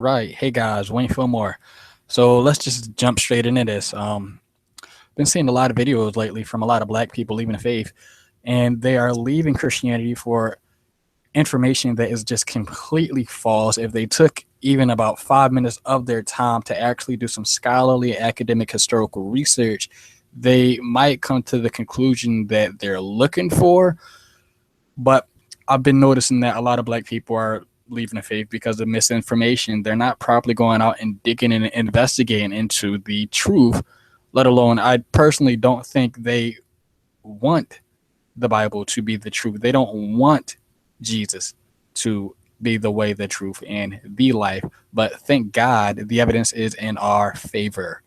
Right. Hey guys, Wayne Fillmore. So let's just jump straight into this. Been seeing a lot of videos lately from a lot of black people leaving the faith, and they are leaving Christianity for information that is just completely false. If they took even about 5 minutes of their time to actually do some scholarly, academic, historical research, they might come to the conclusion that they're looking for. But I've been noticing that a lot of black people are leaving the faith because of misinformation. They're not properly going out and digging and investigating into the truth, let alone, I personally don't think they want the Bible to be the truth. They don't want Jesus to be the way, the truth, and the life. But thank God the evidence is in our favor.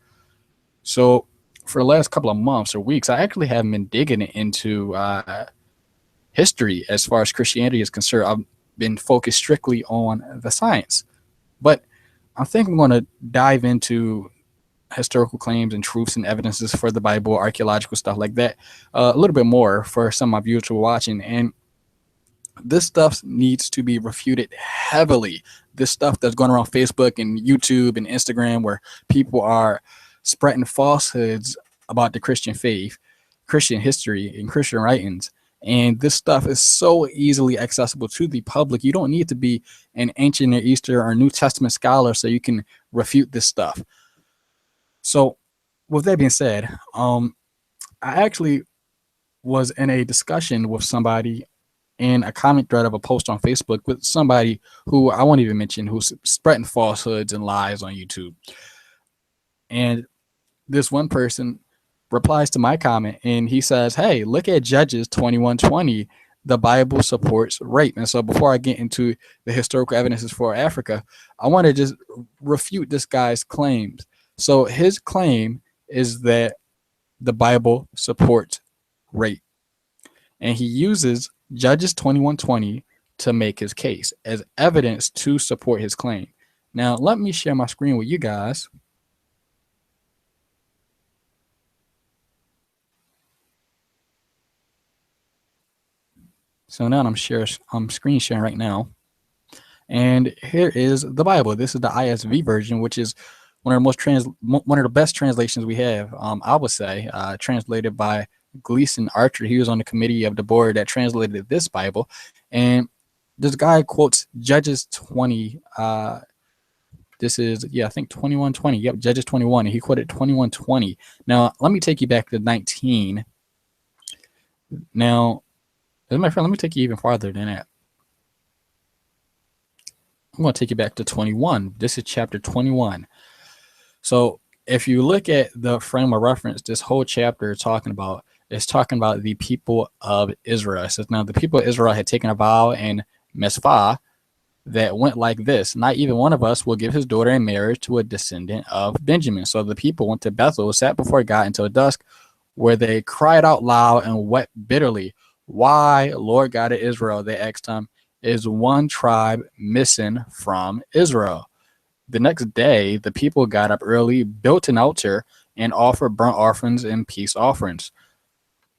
So for the last couple of months or weeks, I actually haven't been digging into history as far as Christianity is concerned. I've been focused strictly on the science. But I think I'm going to dive into historical claims and truths and evidences for the Bible, archaeological stuff like that, a little bit more for some of my viewers who are watching. And this stuff needs to be refuted heavily. This stuff that's going around Facebook and YouTube and Instagram, where people are spreading falsehoods about the Christian faith, Christian history, and Christian writings. And this stuff is so easily accessible to the public. You don't need to be an ancient Near Eastern or New Testament scholar so you can refute this stuff. So, with that being said, I actually was in a discussion with somebody in a comment thread of a post on Facebook with somebody who I won't even mention, who's spreading falsehoods and lies on YouTube. And this one person replies to my comment and he says, "Hey, look at Judges 21:20. The Bible supports rape." And so before I get into the historical evidences for Africa, I want to just refute this guy's claims. So his claim is that the Bible supports rape. And he uses Judges 21:20 to make his case as evidence to support his claim. Now, let me share my screen with you guys. So now I'm screen sharing right now. And here is the Bible. This is the ISV version, which is one of the best translations we have. I would say, translated by Gleason Archer. He was on the committee of the board that translated this Bible, and this guy quotes Judges 20. This is, yeah, I think 21:20. Yep, Judges 21. And he quoted 21:20. Now let me take you back to 19. Now, as a matter of fact, let me take you even farther than that. I'm going to take you back to 21. This is chapter 21. So if you look at the frame of reference, this whole chapter is talking about the people of Israel. It says, now the people of Israel had taken a vow in Mizpah that went like this: not even one of us will give his daughter in marriage to a descendant of Benjamin. So the people went to Bethel, sat before God until dusk, where they cried out loud and wept bitterly. Why, Lord God of Israel, they asked him, is one tribe missing from Israel? The next day, the people got up early, built an altar, and offered burnt offerings and peace offerings.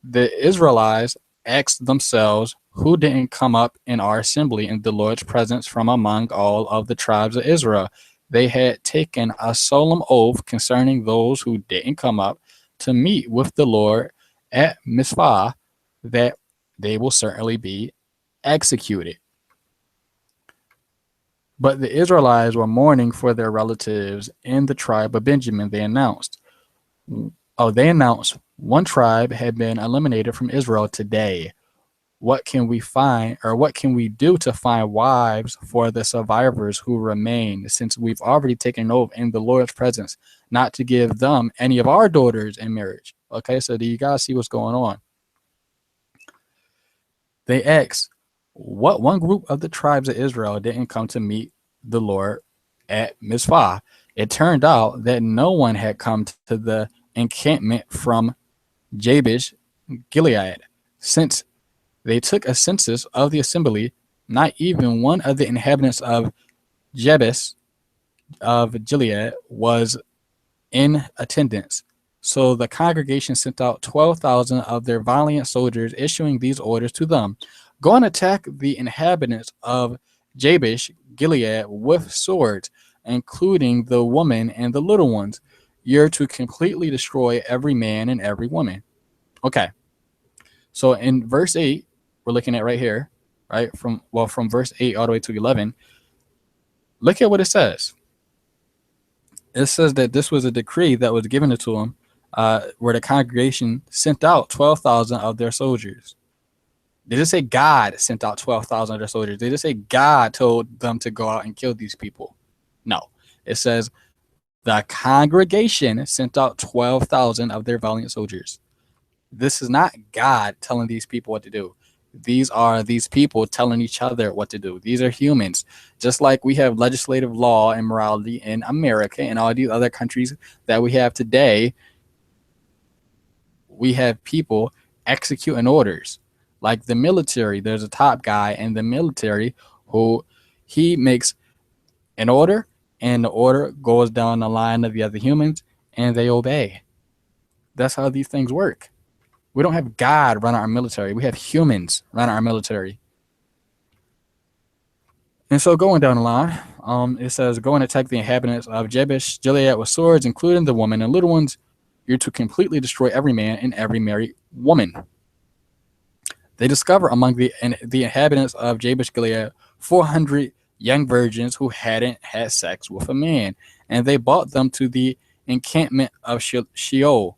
The Israelites asked themselves, who didn't come up in our assembly in the Lord's presence from among all of the tribes of Israel? They had taken a solemn oath concerning those who didn't come up to meet with the Lord at Mizpah that they will certainly be executed. But the Israelites were mourning for their relatives in the tribe of Benjamin. They announced, one tribe had been eliminated from Israel today. What can we find, or what can we do to find wives for the survivors who remain, since we've already taken oath in the Lord's presence not to give them any of our daughters in marriage? Okay, so do you guys see what's going on? They asked, what one group of the tribes of Israel didn't come to meet the Lord at Mizpah? It turned out that no one had come to the encampment from Jabesh Gilead. Since they took a census of the assembly, not even one of the inhabitants of Jabesh of Gilead was in attendance. So the congregation sent out 12,000 of their valiant soldiers, issuing these orders to them: go and attack the inhabitants of Jabesh Gilead with swords. including the woman and the little ones. You're to completely destroy every man and every woman. Okay. So in verse 8, we're looking at right here, right? From verse 8 all the way to 11, look at what it says. It says that this was a decree that was given to them, where the congregation sent out 12,000 of their soldiers. Did it say God sent out 12,000 of their soldiers? Did it say God told them to go out and kill these people? No. It says the congregation sent out 12,000 of their valiant soldiers. This is not God telling these people what to do. These are these people telling each other what to do. These are humans. Just like we have legislative law and morality in America and all these other countries that we have today, we have people executing orders. Like the military, there's a top guy in the military who he makes an order, and the order goes down the line of the other humans, and they obey. That's how these things work. We don't have God run our military. We have humans run our military. And so going down the line, it says, go and attack the inhabitants of Jabesh Gilead with swords, including the women and little ones. You're to completely destroy every man and every married woman. They discover among the inhabitants of Jabesh Gilead 400 young virgins who hadn't had sex with a man, and they brought them to the encampment of Shiloh,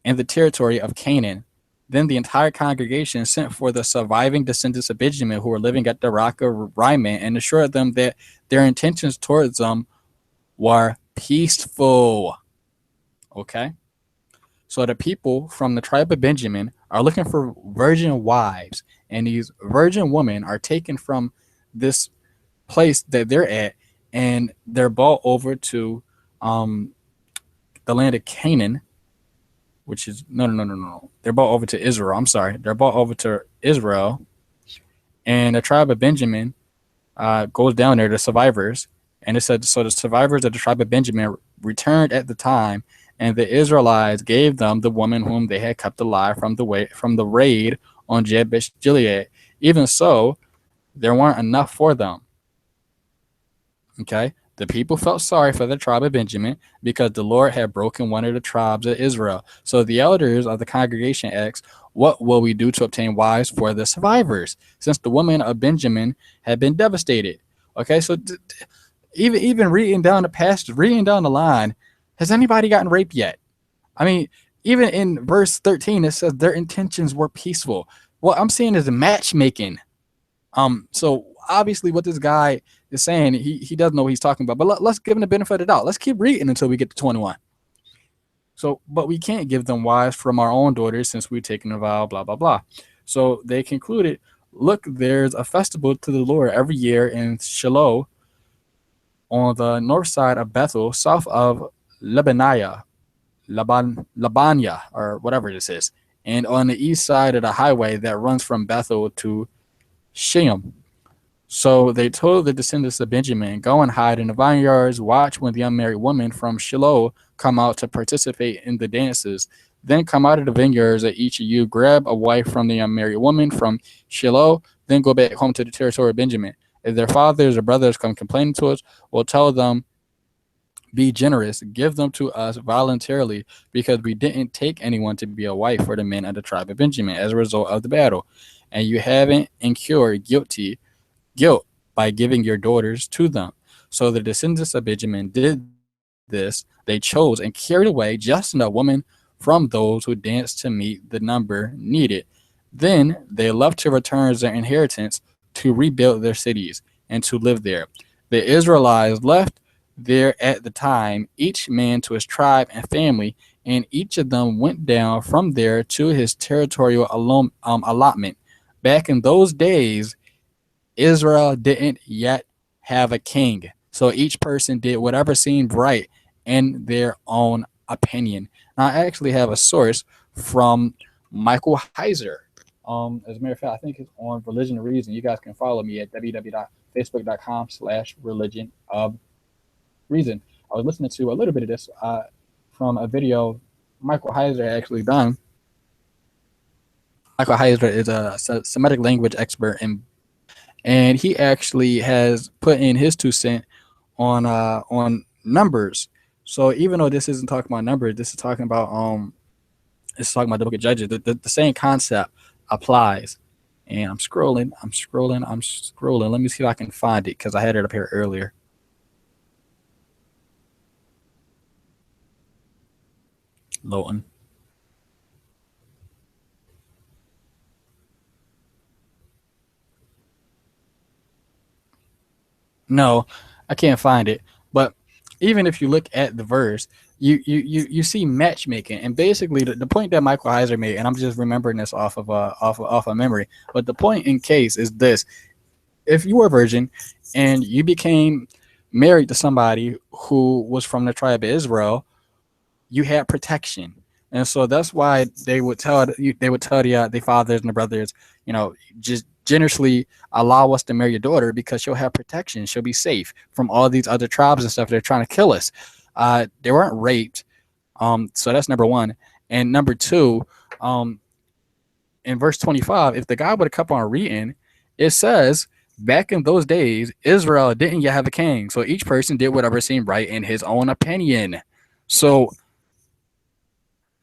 in the territory of Canaan. Then the entire congregation sent for the surviving descendants of Benjamin who were living at the rock of Rimmon and assured them that their intentions towards them were peaceful. Okay? So the people from the tribe of Benjamin are looking for virgin wives, and these virgin women are taken from this place that they're at, and they're brought over to the land of Canaan, which is no. They're brought over to Israel. I'm sorry. They're brought over to Israel, and the tribe of Benjamin goes down there, the survivors, and it said, so the survivors of the tribe of Benjamin returned at the time, and the Israelites gave them the woman whom they had kept alive from the raid on Jabesh Gilead. Even so, there weren't enough for them. Okay? The people felt sorry for the tribe of Benjamin because the Lord had broken one of the tribes of Israel. So the elders of the congregation asked, what will we do to obtain wives for the survivors, since the women of Benjamin had been devastated? Okay, so even reading down the passage, reading down the line, has anybody gotten raped yet? I mean, even in verse 13, it says their intentions were peaceful. What I'm seeing is matchmaking. So obviously what this guy is saying, he doesn't know what he's talking about, but let's give him the benefit of the doubt. Let's keep reading until we get to 21. So, but we can't give them wives from our own daughters since we've taken a vow, blah, blah, blah. So they concluded, look, there's a festival to the Lord every year in Shiloh on the north side of Bethel, south of Labania, or whatever this is, and on the east side of the highway that runs from Bethel to Shem. So they told the descendants of Benjamin, go and hide in the vineyards, watch when the unmarried women from Shiloh come out to participate in the dances. Then come out of the vineyards, and each of you grab a wife from the unmarried woman from Shiloh, then go back home to the territory of Benjamin. If their fathers or brothers come complaining to us, we'll tell them, be generous, give them to us voluntarily, because we didn't take anyone to be a wife for the men of the tribe of Benjamin as a result of the battle. And you haven't incurred guilt by giving your daughters to them. So the descendants of Benjamin did this. They chose and carried away just enough women from those who danced to meet the number needed. Then they left to return their inheritance to rebuild their cities and to live there. The Israelites left there at the time, each man to his tribe and family, and each of them went down from there to his territorial allotment. Back in those days, Israel didn't yet have a king, so each person did whatever seemed right in their own opinion. Now, I actually have a source from Michael Heiser. As a matter of fact, I think it's on Religion and Reason. You guys can follow me at www.facebook.com/religion of reason. I was listening to a little bit of this from a video Michael Heiser actually done. Michael Heiser is a Semitic language expert and he actually has put in his 2 cents on numbers. So even though this isn't talking about numbers, this is talking about it's talking about the book of Judges. The same concept applies. And I'm scrolling. Let me see if I can find it because I had it up here earlier. Loading. No, I can't find it. But even if you look at the verse, you see matchmaking, and basically the point that Michael Heiser made, and I'm just remembering this off of memory. But the point in case is this: if you were a virgin and you became married to somebody who was from the tribe of Israel, you had protection. And so that's why they would tell the fathers and the brothers, just generously allow us to marry your daughter because she'll have protection. She'll be safe from all these other tribes and stuff. They're trying to kill us. They weren't raped. So that's number one. And number two, in verse 25, if the guy would have kept on reading, it says, back in those days, Israel didn't yet have a king. So each person did whatever seemed right in his own opinion. So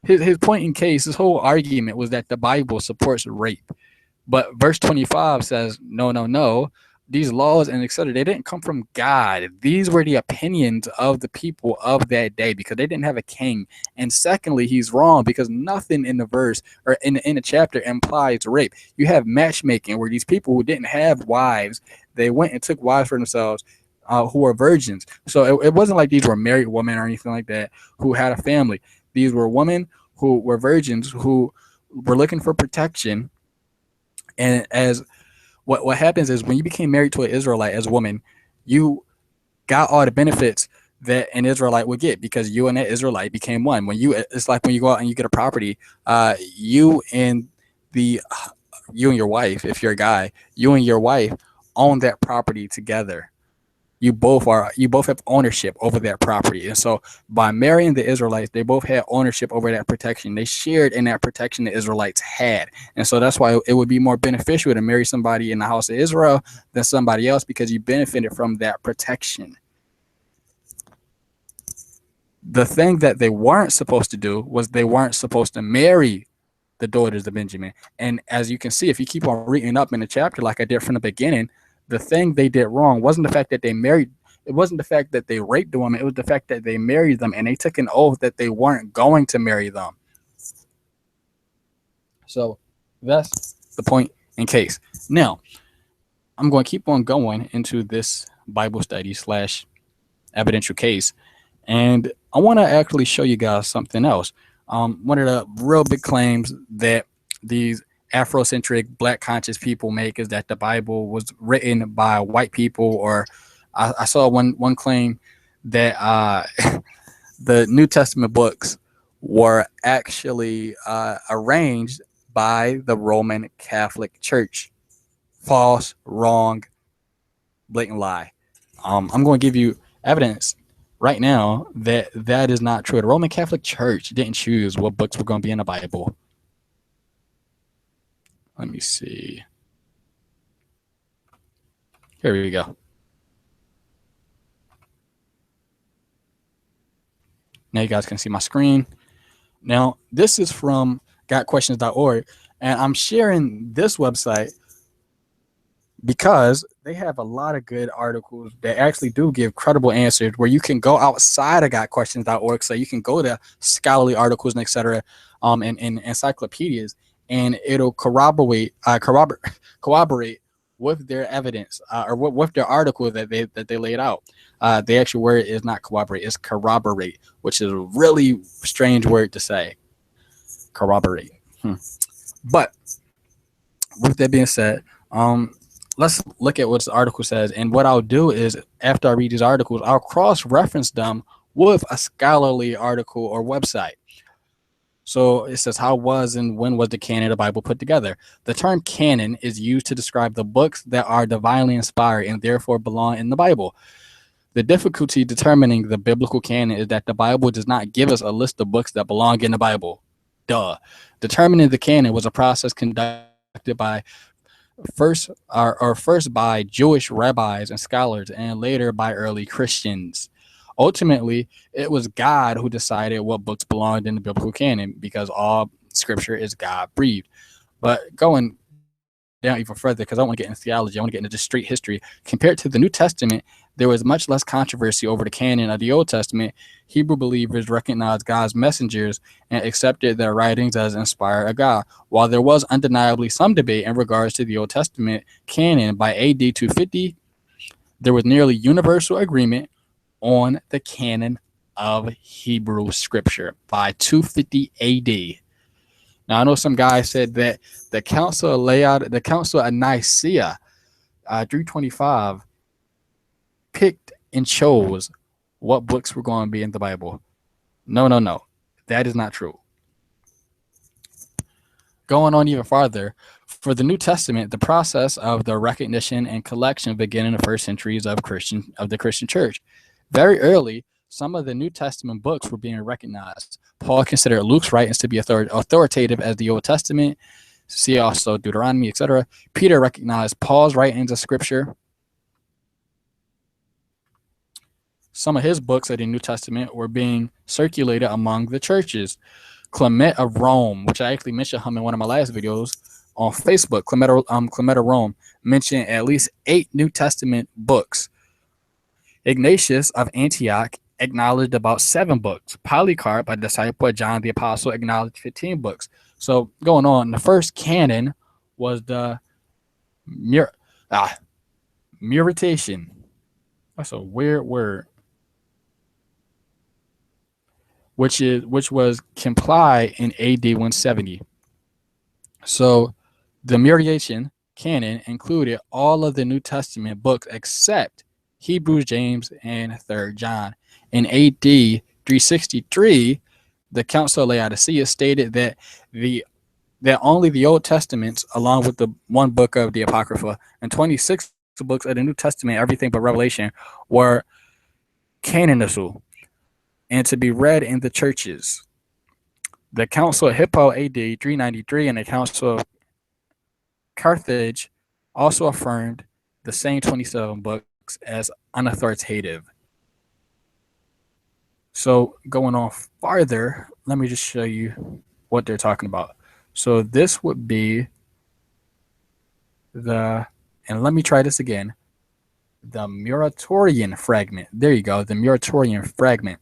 his point in case, his whole argument was that the Bible supports rape. But verse 25 says, no, no, no. These laws and etc. They didn't come from God. These were the opinions of the people of that day because they didn't have a king. And secondly, he's wrong because nothing in the verse or in the chapter implies rape. You have matchmaking where these people who didn't have wives, they went and took wives for themselves who were virgins. So it wasn't like these were married women or anything like that who had a family. These were women who were virgins who were looking for protection. And as what happens is when you became married to an Israelite as a woman, you got all the benefits that an Israelite would get because you and that Israelite became one. It's like when you go out and you get a property, you and your wife, if you're a guy, you and your wife own that property together. You both have ownership over that property. And so by marrying the Israelites, they both had ownership over that protection. They shared in that protection the Israelites had. And so that's why it would be more beneficial to marry somebody in the house of Israel than somebody else because you benefited from that protection. The thing that they weren't supposed to do was they weren't supposed to marry the daughters of Benjamin. And as you can see, if you keep on reading up in the chapter like I did from the beginning, the thing they did wrong wasn't the fact that they married. It wasn't the fact that they raped the woman. It was the fact that they married them and they took an oath that they weren't going to marry them. So that's the point in case. Now, I'm going to keep on going into this Bible study / evidential case. And I want to actually show you guys something else. One of the real big claims that these Afrocentric black conscious people make is that the Bible was written by white people, or I saw one claim that the New Testament books were actually arranged by the Roman Catholic Church. False, wrong, blatant lie. I'm going to give you evidence right now that is not true. The Roman Catholic Church didn't choose what books were going to be in the Bible. Let me see. Here we go. Now you guys can see my screen. Now, this is from gotquestions.org, and I'm sharing this website because they have a lot of good articles that actually do give credible answers where you can go outside of gotquestions.org. So you can go to scholarly articles and etc. And encyclopedias, and it'll corroborate with their evidence or with their article that they laid out. The actual word is not corroborate, it's corroborate, which is a really strange word to say. Corroborate. But with that being said, let's look at what the article says. And what I'll do is after I read these articles, I'll cross-reference them with a scholarly article or website. So it says, how was and when was the canon of the Bible put together? The term canon is used to describe the books that are divinely inspired and therefore belong in the Bible. The difficulty determining the biblical canon is that the Bible does not give us a list of books that belong in the Bible. Duh. Determining the canon was a process conducted by first by Jewish rabbis and scholars, and later by early Christians. Ultimately, it was God who decided what books belonged in the biblical canon because all scripture is God breathed. But going down even further, because I don't want to get into theology, I want to get into just straight history. Compared to the New Testament, there was much less controversy over the canon of the Old Testament. Hebrew believers recognized God's messengers and accepted their writings as inspired of God. While there was undeniably some debate in regards to the Old Testament canon, by AD 250, there was nearly universal agreement on the canon of Hebrew scripture by 250 AD. Now I know some guy said that the Council of Nicaea, 325, picked and chose what books were going to be in the Bible. No, that is not true. Going on even farther, for the New Testament, the process of the recognition and collection began in the first centuries of the Christian Church. Very early, some of the New Testament books were being recognized. Paul considered Luke's writings to be authoritative as the Old Testament. See also Deuteronomy, etc. Peter recognized Paul's writings as scripture. Some of his books of the New Testament were being circulated among the churches. Clement of Rome, which I actually mentioned him in one of my last videos on Facebook, Clement of Rome, mentioned at least 8 New Testament books. Ignatius of Antioch acknowledged about 7 books. Polycarp, a disciple of John the Apostle, acknowledged 15 books. So going on, the first canon was the Muration. That's a weird word. Which was complied in AD 170. So the Muration canon included all of the New Testament books except Hebrews, James, and 3rd John. In AD 363, the Council of Laodicea stated that only the Old Testaments, along with the one book of the Apocrypha and 26 books of the New Testament, everything but Revelation, were canonical and to be read in the churches. The Council of Hippo AD 393 and the Council of Carthage also affirmed the same 27 books as unauthoritative. So going on farther, let me just show you what they're talking about. So this would be and let me try this again, the Moratorium Fragment. There you go, the Moratorium Fragment.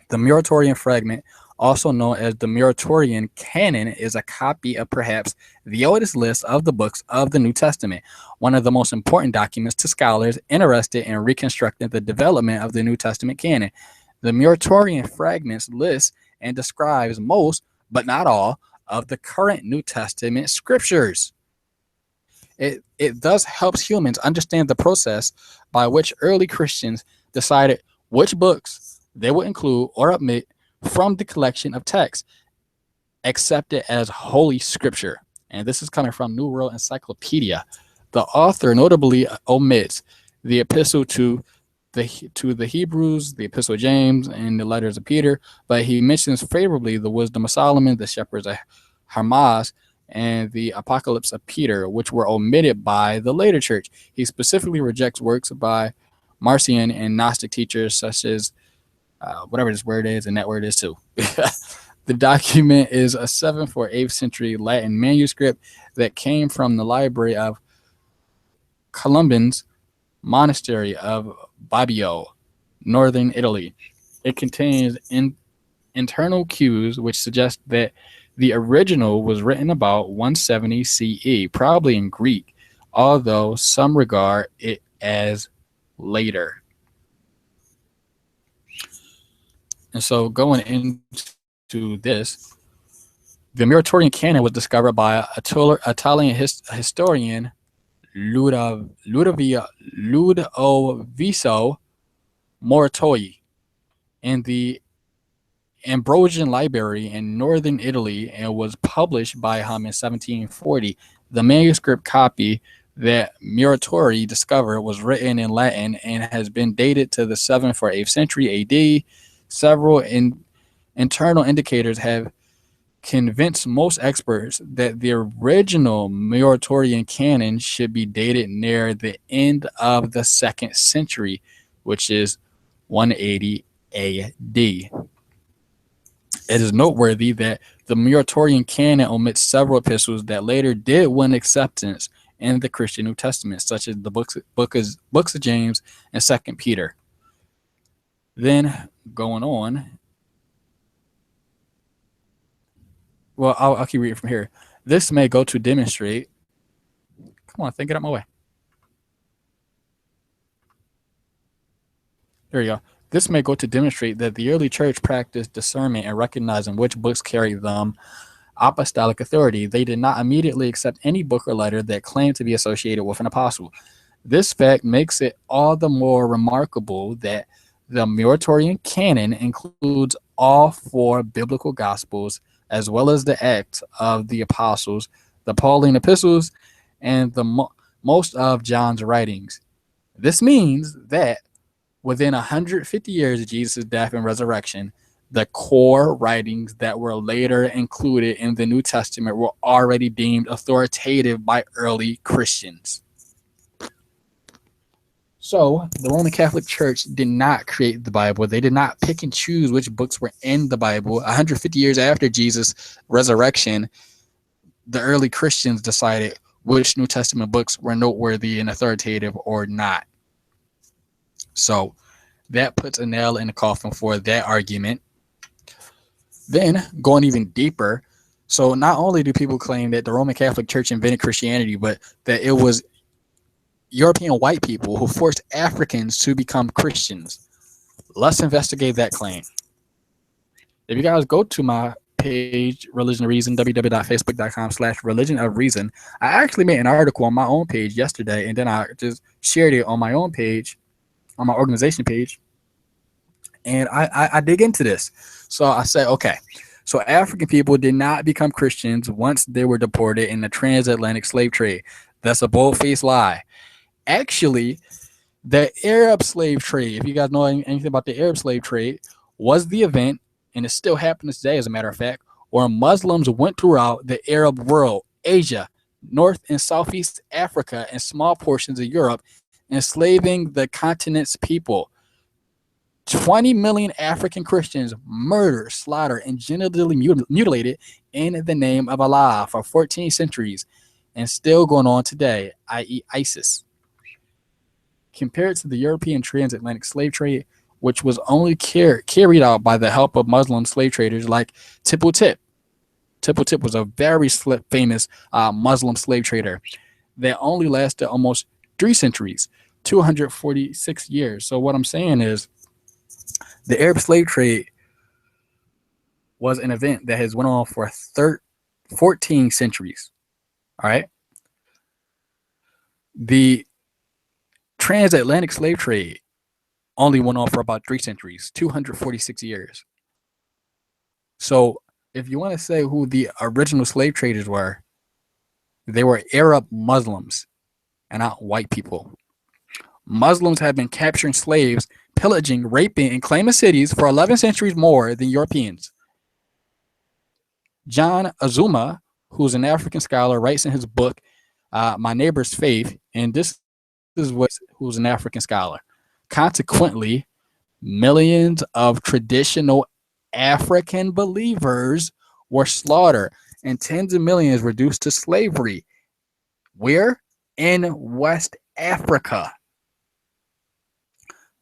The Moratorium Fragment, also known as the Moratorium Canon, is a copy of perhaps the oldest list of the books of the New Testament, one of the most important documents to scholars interested in reconstructing the development of the New Testament canon. The Moratorium Fragments lists and describes most, but not all, of the current New Testament scriptures. It thus helps humans understand the process by which early Christians decided which books they would include or omit from the collection of texts accepted as Holy Scripture. And this is coming from New World Encyclopedia. The author notably omits the epistle to the Hebrews, the epistle of James, and the letters of Peter, but he mentions favorably the wisdom of Solomon, the shepherds of Hermas, and the apocalypse of Peter, which were omitted by the later church. He specifically rejects works by Marcion and Gnostic teachers such as whatever this word is, and that word is too. The document is a 7th or 8th century Latin manuscript that came from the library of Columban's monastery of Bobbio, northern Italy. It contains internal cues which suggest that the original was written about 170 CE, probably in Greek, although some regard it as later. And so going into this, the Moratorium Canon was discovered by Italian historian Ludovico Moratori in the Ambrosian Library in northern Italy and was published by him in 1740. The manuscript copy that Moratori discovered was written in Latin and has been dated to the 7th or 8th century AD. Several internal indicators have convinced most experts that the original Moratorium canon should be dated near the end of the 2nd century, which is 180 AD. It is noteworthy that the Moratorium canon omits several epistles that later did win acceptance in the Christian New Testament, such as the books of James and 2 Peter. Then going on, well, I'll keep reading from here. This may go to demonstrate. Come on, think it out my way. There you go. This may go to demonstrate that the early church practiced discernment and recognizing which books carried them apostolic authority. They did not immediately accept any book or letter that claimed to be associated with an apostle. This fact makes it all the more remarkable that the Moratorium canon includes all 4 biblical gospels, as well as the Acts of the Apostles, the Pauline epistles, and the most of John's writings. This means that within 150 years of Jesus' death and resurrection, the core writings that were later included in the New Testament were already deemed authoritative by early Christians. So the Roman Catholic Church did not create the Bible. They did not pick and choose which books were in the Bible. 150 years after Jesus' resurrection, the early Christians decided which New Testament books were noteworthy and authoritative or not. So that puts a nail in the coffin for that argument. Then going even deeper, so not only do people claim that the Roman Catholic Church invented Christianity, but that it was European white people who forced Africans to become Christians. Let's investigate that claim. If you guys go to my page, Religion of Reason, www.facebook.com/Religion of Reason, I actually made an article on my own page yesterday, and then I just shared it on my own page, on my organization page, and I dig into this. So I said, okay, so African people did not become Christians once they were deported in the transatlantic slave trade. That's a bold-faced lie. Actually, the Arab slave trade, if you guys know anything about the Arab slave trade, was the event, and it still happens today, as a matter of fact, where Muslims went throughout the Arab world, Asia, North and Southeast Africa, and small portions of Europe, enslaving the continent's people. 20 million African Christians murdered, slaughtered, and genitally mutilated in the name of Allah for 14 centuries, and still going on today, i.e. ISIS. Compared to the European transatlantic slave trade, which was only carried out by the help of Muslim slave traders like Tipu Tip. Tipu Tip was a very famous Muslim slave trader that only lasted almost 3 centuries, 246 years. So what I'm saying is the Arab slave trade was an event that has went on for 14 centuries. All right. The transatlantic slave trade only went on for about 3 centuries, 246 years. So if you want to say who the original slave traders were, they were Arab Muslims and not white people. Muslims have been capturing slaves, pillaging, raping, and claiming cities for 11 centuries more than Europeans. John Azuma, who's an African scholar, writes in his book, My Neighbor's Faith, and this is who's an African scholar. Consequently, millions of traditional African believers were slaughtered and tens of millions reduced to slavery. Where? In West Africa.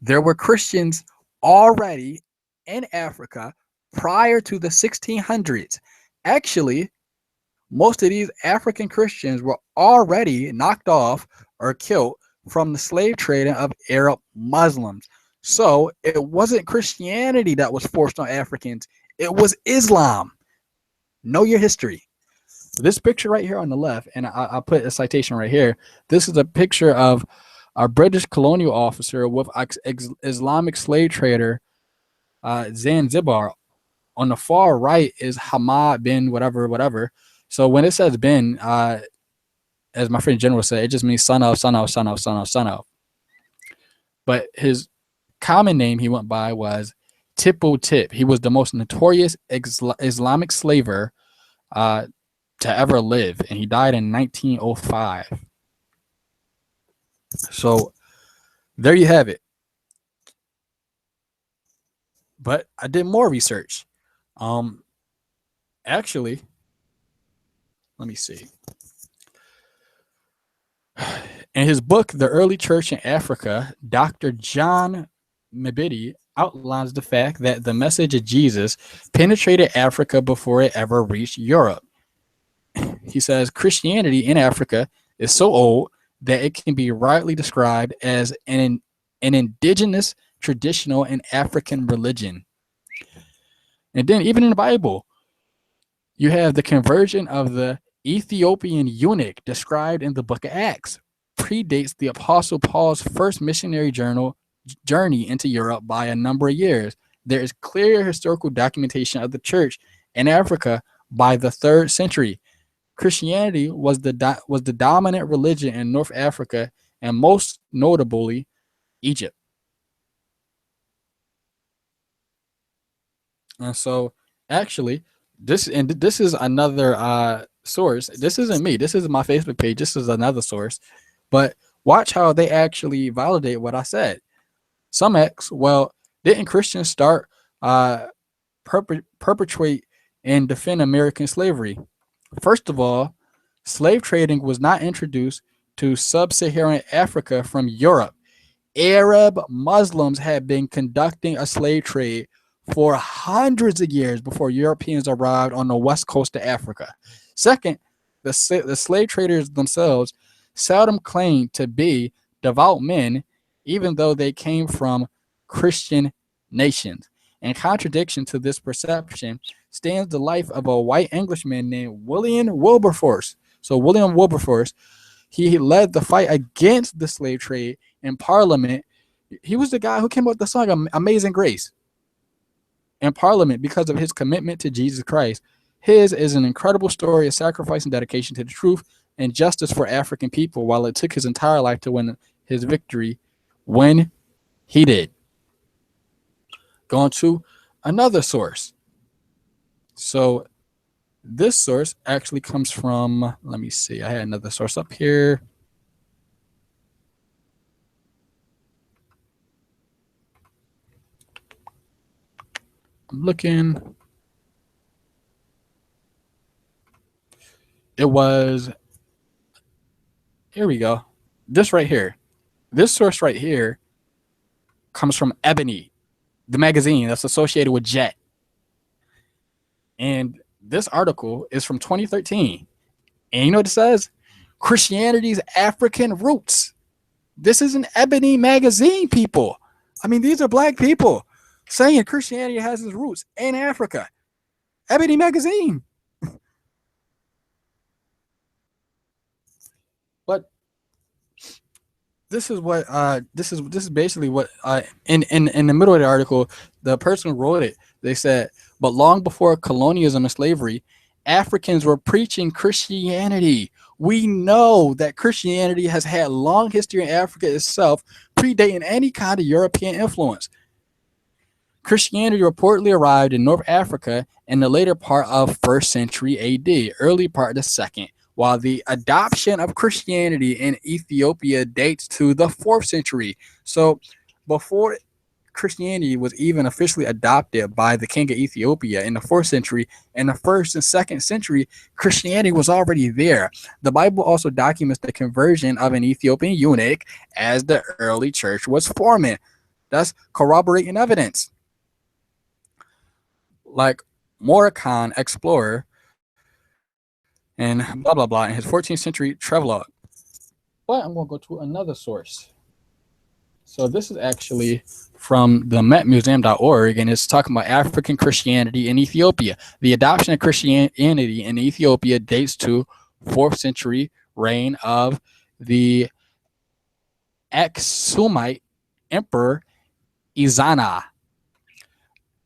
There were Christians already in Africa prior to the 1600s. Actually, most of these African Christians were already knocked off or killed from the slave trading of Arab Muslims. So it wasn't Christianity that was forced on Africans. It was Islam. Know your history. This picture right here on the left, and I'll put a citation right here. This is a picture of a British colonial officer with Islamic slave trader Zanzibar. On the far right is Hamad bin whatever. So when it says bin, as my friend General said, it just means son of. But his common name he went by was Tipu Tip. He was the most notorious Islamic slaver to ever live, and he died in 1905. So there you have it. But I did more research. Actually, let me see. In his book, The Early Church in Africa, Dr. John Mabidi outlines the fact that the message of Jesus penetrated Africa before it ever reached Europe. He says Christianity in Africa is so old that it can be rightly described as an indigenous, traditional, and African religion. And then, even in the Bible, you have the conversion of the Ethiopian eunuch described in the book of Acts. Predates the Apostle Paul's first missionary journey into Europe by a number of years. There is clear historical documentation of the church in Africa by the 3rd century. Christianity was the dominant religion in North Africa, and most notably Egypt. And so, actually, this is another source. This isn't me. This is my Facebook page. This is another source. But watch how they actually validate what I said. Some ask, well, didn't Christians start perpetuate and defend American slavery? First of all, slave trading was not introduced to sub-Saharan Africa from Europe. Arab Muslims had been conducting a slave trade for hundreds of years before Europeans arrived on the west coast of Africa. Second, the slave traders themselves seldom claimed to be devout men, even though they came from Christian nations. In contradiction to this perception stands the life of a white Englishman named William Wilberforce. So William Wilberforce, he led the fight against the slave trade in Parliament. He was the guy who came up with the song Amazing Grace in Parliament because of his commitment to Jesus Christ. His is an incredible story of sacrifice and dedication to the truth and justice for African people, while it took his entire life to win his victory when he did. Going to another source. So this source actually comes from, let me see, I had another source up here. I'm looking. It was, here we go. This right here. This source right here comes from Ebony, the magazine that's associated with Jet. And this article is from 2013. And you know what it says? Christianity's African roots. This is an Ebony magazine, people. I mean, these are black people saying Christianity has its roots in Africa. Ebony magazine. But this is what this is basically what in the middle of the article, the person who wrote it, they said, but long before colonialism and slavery, Africans were preaching Christianity. We know that Christianity has had long history in Africa itself, predating any kind of European influence. Christianity reportedly arrived in North Africa in the later part of 1st century AD, early part of the 2nd, while the adoption of Christianity in Ethiopia dates to the 4th century. So before Christianity was even officially adopted by the king of Ethiopia in the 4th century, in the 1st and 2nd century, Christianity was already there. The Bible also documents the conversion of an Ethiopian eunuch as the early church was forming, thus corroborating evidence. Like Moratorium Explorer and blah, blah, blah in his 14th century travelogue. But I'm going to go to another source. So this is actually from the metmuseum.org, and it's talking about African Christianity in Ethiopia. The adoption of Christianity in Ethiopia dates to 4th century reign of the Aksumite Emperor Ezana.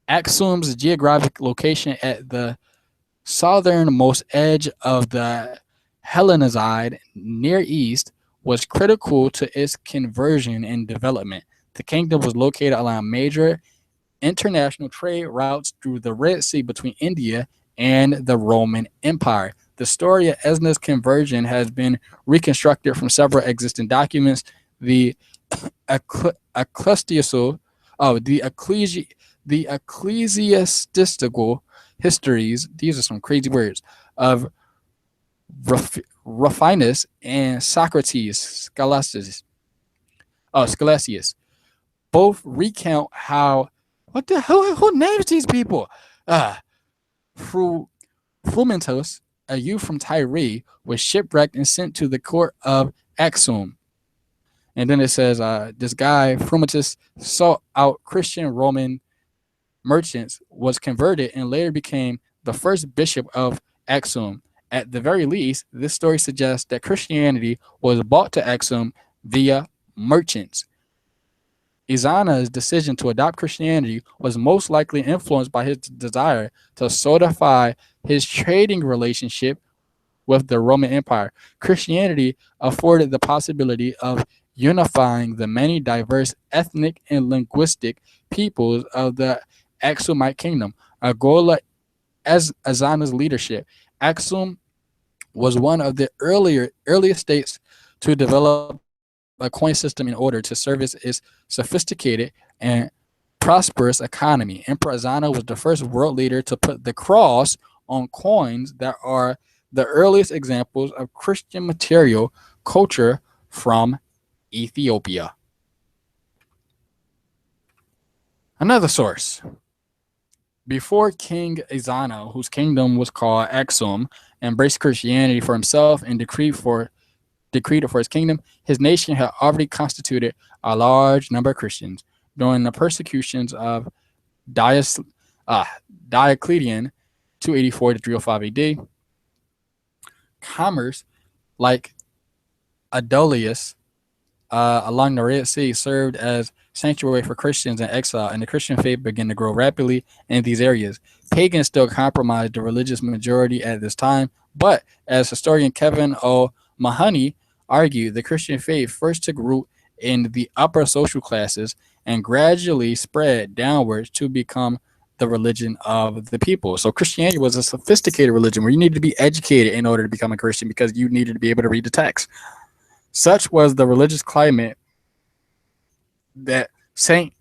Aksum's geographic location at the southernmost edge of the Hellenized Near East was critical to its conversion and development. The kingdom was located along major international trade routes through the Red Sea between India and the Roman Empire. The story of Esna's conversion has been reconstructed from several existing documents. The ecclesiastical, oh, the ecclesiastical histories. These are some crazy words of Rufinus and Socrates, Scalacius. Both recount how what the hell who names these people? Fru Frumentus, a youth from Tyre, was shipwrecked and sent to the court of Axum. And then it says this guy Frumentus sought out Christian Roman merchants, was converted, and later became the first bishop of Axum. At the very least, this story suggests that Christianity was brought to Axum via merchants. Ezana's decision to adopt Christianity was most likely influenced by his desire to solidify his trading relationship with the Roman Empire. Christianity afforded the possibility of unifying the many diverse ethnic and linguistic peoples of the Aksumite kingdom, a goal as Ezana's leadership. Aksum was one of the earliest states to develop a coin system in order to service its sophisticated and prosperous economy. Emperor Ezana was the first world leader to put the cross on coins that are the earliest examples of Christian material culture from Ethiopia. Another source. Before King Ezana, whose kingdom was called Axum, embraced Christianity for himself and decreed it for his kingdom, his nation had already constituted a large number of Christians. During the persecutions of Diocletian, 284 to 305 AD, commerce like Adolius along the Red Sea served as sanctuary for Christians in exile, and the Christian faith began to grow rapidly in these areas. Pagans still compromised the religious majority at this time, but as historian Kevin O. Mahoney argued, the Christian faith first took root in the upper social classes and gradually spread downwards to become the religion of the people. So Christianity was a sophisticated religion where you needed to be educated in order to become a Christian because you needed to be able to read the text. Such was the religious climate that Saint,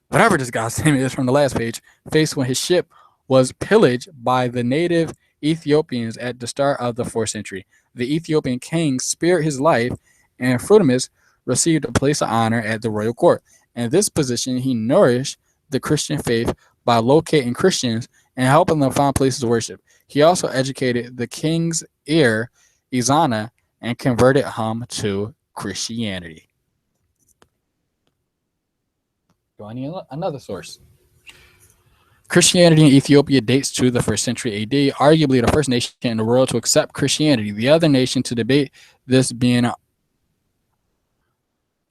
whatever this guy's name is from the last page, faced when his ship was pillaged by the native Ethiopians at the start of the 4th century. The Ethiopian king spared his life, and Frumentus received a place of honor at the royal court. In this position, he nourished the Christian faith by locating Christians and helping them find places of worship. He also educated the king's heir, Ezana, and converted him to Christianity. Do I need another source? Christianity in Ethiopia dates to the 1st century AD, arguably the first nation in the world to accept Christianity. The other nation to debate this being,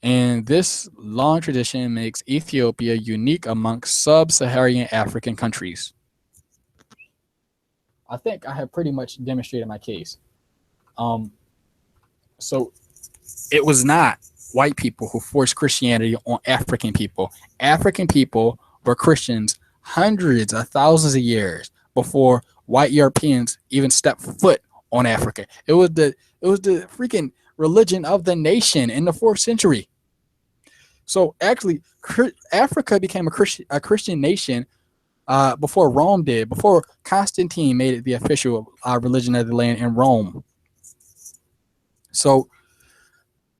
and this long tradition makes Ethiopia unique amongst sub-Saharan African countries. I think I have pretty much demonstrated my case. So it was not white people who forced Christianity on African people. African people were Christians hundreds of thousands of years before white Europeans even stepped foot on Africa. It was the freaking religion of the nation in the 4th century. So actually, Africa became a Christian nation before Rome did, before Constantine made it the official religion of the land in Rome. So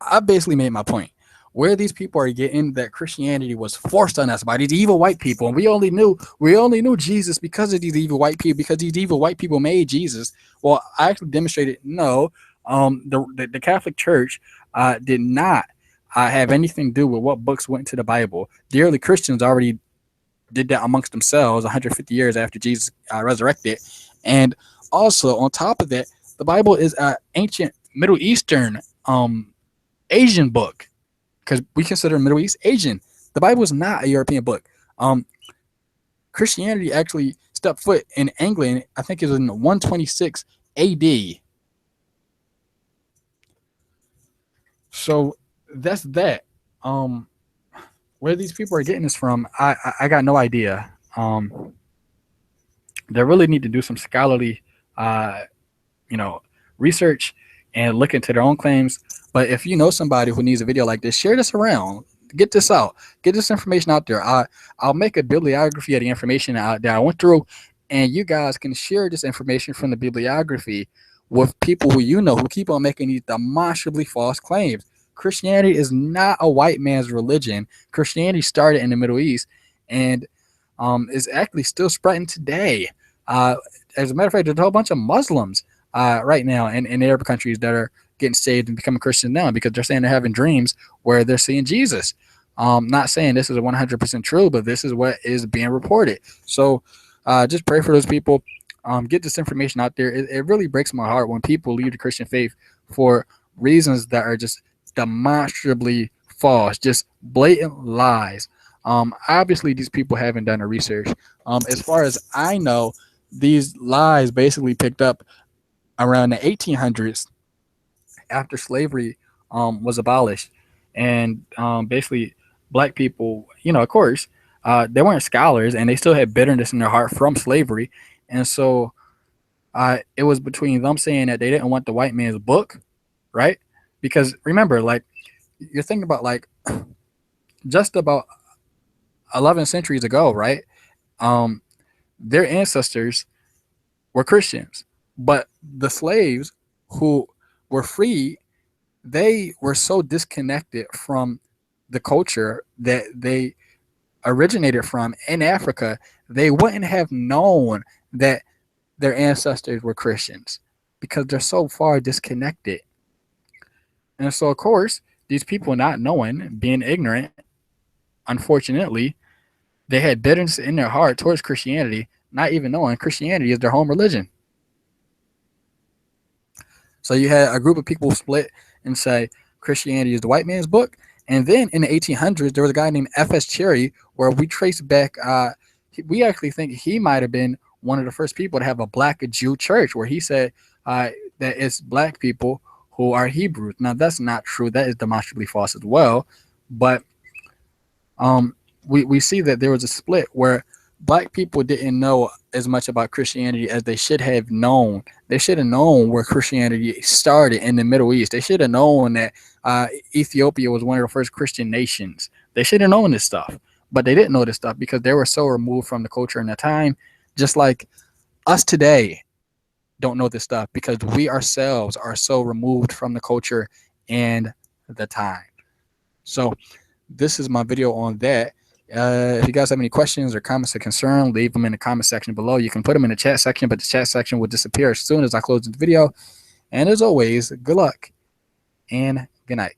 I basically made my point. Where these people are getting that Christianity was forced on us by these evil white people, and we only knew Jesus because of these evil white people, because these evil white people made Jesus. Well, I actually demonstrated no. The Catholic Church did not have anything to do with what books went into the Bible. The early Christians already did that amongst themselves 150 years after Jesus resurrected. And also, on top of that, the Bible is an ancient Middle Eastern Asian book, because we consider Middle East Asian. The Bible is not a European book. Christianity actually stepped foot in England, I think it was in 126 AD. So that's that. Where these people are getting this from, I got no idea. they really need to do some scholarly, uh, you know, research and look into their own claims. But if you know somebody who needs a video like this, share this around. Get this out. Get this information out there. I'll make a bibliography of the information out that I went through, and you guys can share this information from the bibliography with people who you know who keep on making these demonstrably false claims. Christianity is not a white man's religion. Christianity started in the Middle East and is actually still spreading today. Uh, as a matter of fact, there's a whole bunch of Muslims right now in Arab countries that are getting saved and becoming Christians now because they're saying they're having dreams where they're seeing Jesus. Not saying this is 100% true, but this is what is being reported. So just pray for those people. Get this information out there. It really breaks my heart when people leave the Christian faith for reasons that are just demonstrably false, just blatant lies. Obviously, these people haven't done a research. As far as I know, these lies basically picked up around the 1800s after slavery was abolished, and basically black people, of course, they weren't scholars and they still had bitterness in their heart from slavery, and so it was between them saying that they didn't want the white man's book, right? Because remember, like you're thinking about like just about 11 centuries ago, right? Um, their ancestors were Christians, but the slaves who were free, they were so disconnected from the culture that they originated from in Africa, they wouldn't have known that their ancestors were Christians because they're so far disconnected. And so, of course, these people not knowing, being ignorant, unfortunately, they had bitterness in their heart towards Christianity, not even knowing Christianity is their home religion. So you had a group of people split and say Christianity is the white man's book. And then in the 1800s, there was a guy named F.S. Cherry, where we trace back, we actually think he might have been one of the first people to have a black Jew church, where he said that it's black people who are Hebrews. Now, that's not true. That is demonstrably false as well. But we see that there was a split where black people didn't know as much about Christianity as they should have known. They should have known where Christianity started in the Middle East. They should have known that Ethiopia was one of the first Christian nations. They should have known this stuff, but they didn't know this stuff because they were so removed from the culture in the time, just like us today don't know this stuff because we ourselves are so removed from the culture and the time. So this is my video on that. If you guys have any questions or comments or concern, leave them in the comment section below. You can put them in the chat section, but the chat section will disappear as soon as I close the video. And as always, good luck and good night.